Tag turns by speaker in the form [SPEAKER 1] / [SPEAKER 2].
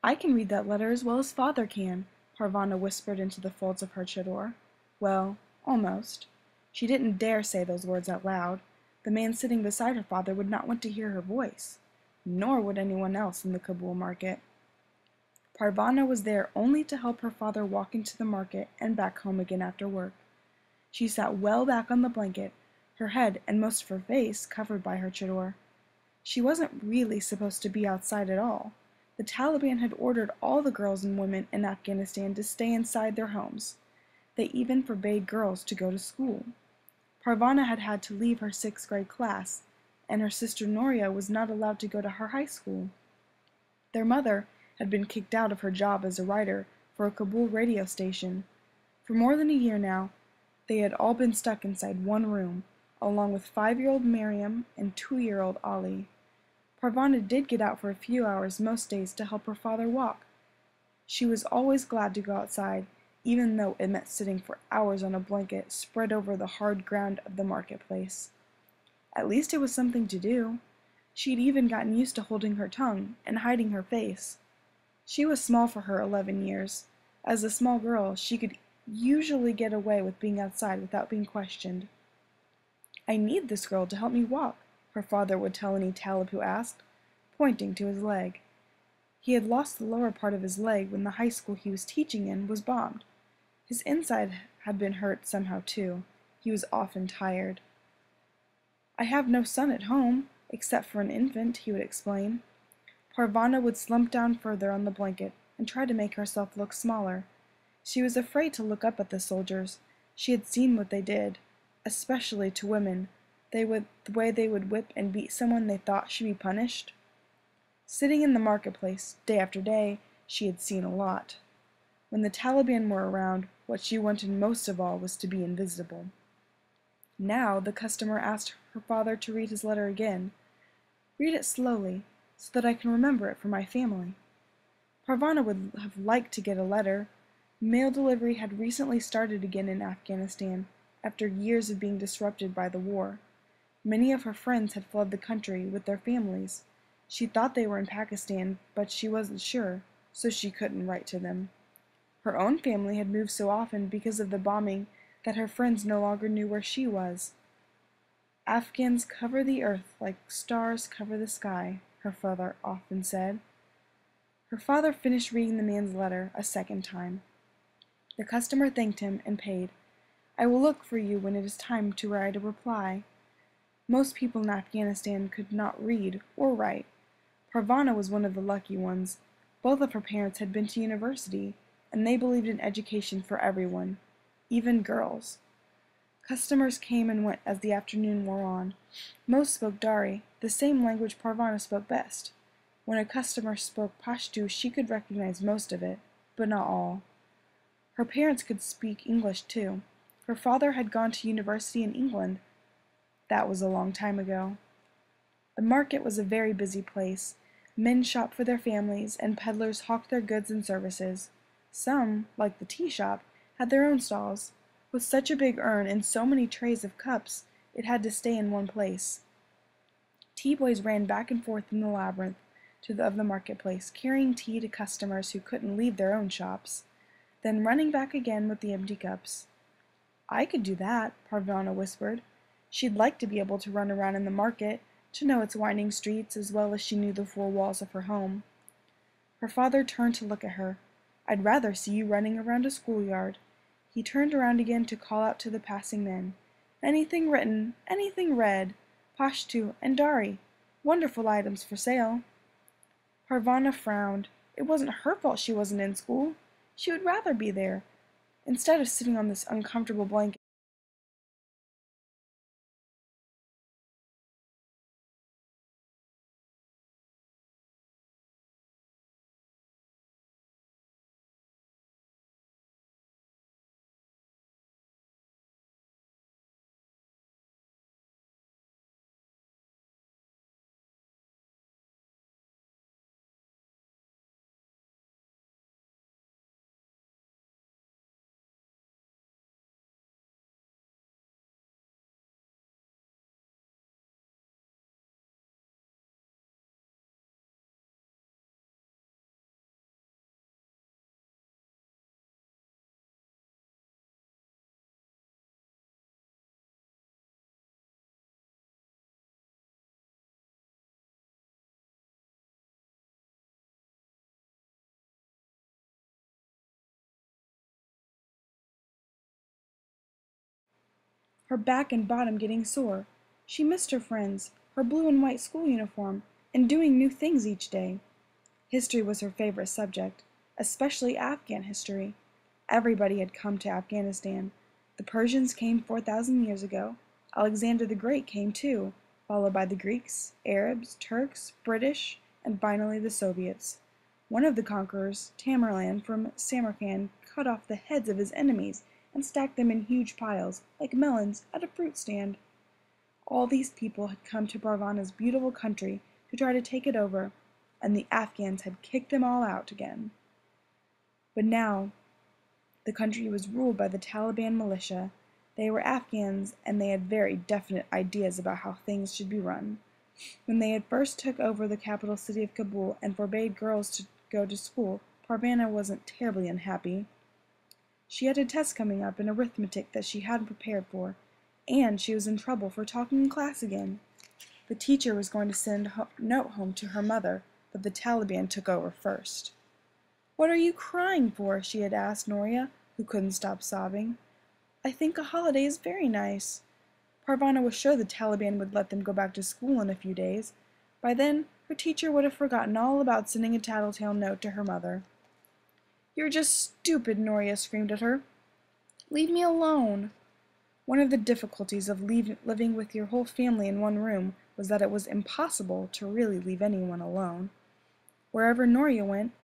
[SPEAKER 1] "I can read that letter as well as Father can," Parvana whispered into the folds of her chador. Well, almost. She didn't dare say those words out loud. The man sitting beside her father would not want to hear her voice, nor would anyone else in the Kabul market. Parvana was there only to help her father walk into the market and back home again after work. She sat well back on the blanket, her head and most of her face covered by her chador. She wasn't really supposed to be outside at all. The Taliban had ordered all the girls and women in Afghanistan to stay inside their homes. They even forbade girls to go to school. Parvana had had to leave her sixth-grade class, and her sister Noria was not allowed to go to her high school. Their mother had been kicked out of her job as a writer for a Kabul radio station. For more than a year now, they had all been stuck inside one room, along with 5-year-old Miriam and 2-year-old Ali. Parvana did get out for a few hours most days to help her father walk. She was always glad to go outside, even though it meant sitting for hours on a blanket spread over the hard ground of the marketplace. At least it was something to do. She'd even gotten used to holding her tongue and hiding her face. She was small for her 11 years. As a small girl, she could usually get away with being outside without being questioned. "I need this girl to help me walk," her father would tell any Talib who asked, pointing to his leg. He had lost the lower part of his leg when the high school he was teaching in was bombed. His inside had been hurt somehow too. He was often tired. "I have no son at home, except for an infant," he would explain. Parvana would slump down further on the blanket and try to make herself look smaller. She was afraid to look up at the soldiers. She had seen what they did, especially to women, the way they would whip and beat someone they thought should be punished. Sitting in the marketplace, day after day, she had seen a lot. When the Taliban were around, what she wanted most of all was to be invisible. Now the customer asked her father to read his letter again. "Read it slowly, so that I can remember it for my family." Parvana would have liked to get a letter. Mail delivery had recently started again in Afghanistan, after years of being disrupted by the war. Many of her friends had fled the country with their families. She thought they were in Pakistan, but she wasn't sure, so she couldn't write to them. Her own family had moved so often because of the bombing that her friends no longer knew where she was. "Afghans cover the earth like stars cover the sky," her father often said. Her father finished reading the man's letter a second time. The customer thanked him and paid. "I will look for you when it is time to write a reply." Most people in Afghanistan could not read or write. Parvana was one of the lucky ones. Both of her parents had been to university, and they believed in education for everyone, even girls. Customers came and went as the afternoon wore on. Most spoke Dari, the same language Parvana spoke best. When a customer spoke Pashto, she could recognize most of it, but not all. Her parents could speak English too. Her father had gone to university in England. That was a long time ago. The market was a very busy place. Men shopped for their families, and peddlers hawked their goods and services. Some, like the tea shop, had their own stalls. With such a big urn and so many trays of cups, it had to stay in one place. Tea boys ran back and forth in the labyrinth of the marketplace, carrying tea to customers who couldn't leave their own shops, then running back again with the empty cups. "I could do that," Parvana whispered. She'd like to be able to run around in the market, to know its winding streets as well as she knew the four walls of her home. Her father turned to look at her. "I'd rather see you running around a schoolyard." He turned around again to call out to the passing men. "Anything written, anything read, Pashto and Dari. Wonderful items for sale." Parvana frowned. It wasn't her fault she wasn't in school. She would rather be there, instead of sitting on this uncomfortable blanket. her back and bottom getting sore. She missed her friends, her blue and white school uniform, and doing new things each day. History was her favorite subject, especially Afghan history. Everybody had come to Afghanistan. The Persians came 4,000 years ago. Alexander the Great came too, followed by the Greeks, Arabs, Turks, British, and finally the Soviets. One of the conquerors, Tamerlan from Samarkand, cut off the heads of his enemies and stacked them in huge piles, like melons, at a fruit stand. All these people had come to Parvana's beautiful country to try to take it over, and the Afghans had kicked them all out again. But now the country was ruled by the Taliban militia. They were Afghans, and they had very definite ideas about how things should be run. When they had first took over the capital city of Kabul and forbade girls to go to school, Parvana wasn't terribly unhappy. She had a test coming up in arithmetic that she hadn't prepared for, and she was in trouble for talking in class again. The teacher was going to send a note home to her mother, but the Taliban took over first. "What are you crying for?" she had asked Noria, who couldn't stop sobbing. "I think a holiday is very nice." Parvana was sure the Taliban would let them go back to school in a few days. By then, her teacher would have forgotten all about sending a tattletale note to her mother. "You're just stupid," Noria screamed at her. "Leave me alone." One of the difficulties of living with your whole family in one room was that it was impossible to really leave anyone alone. Wherever Noria went,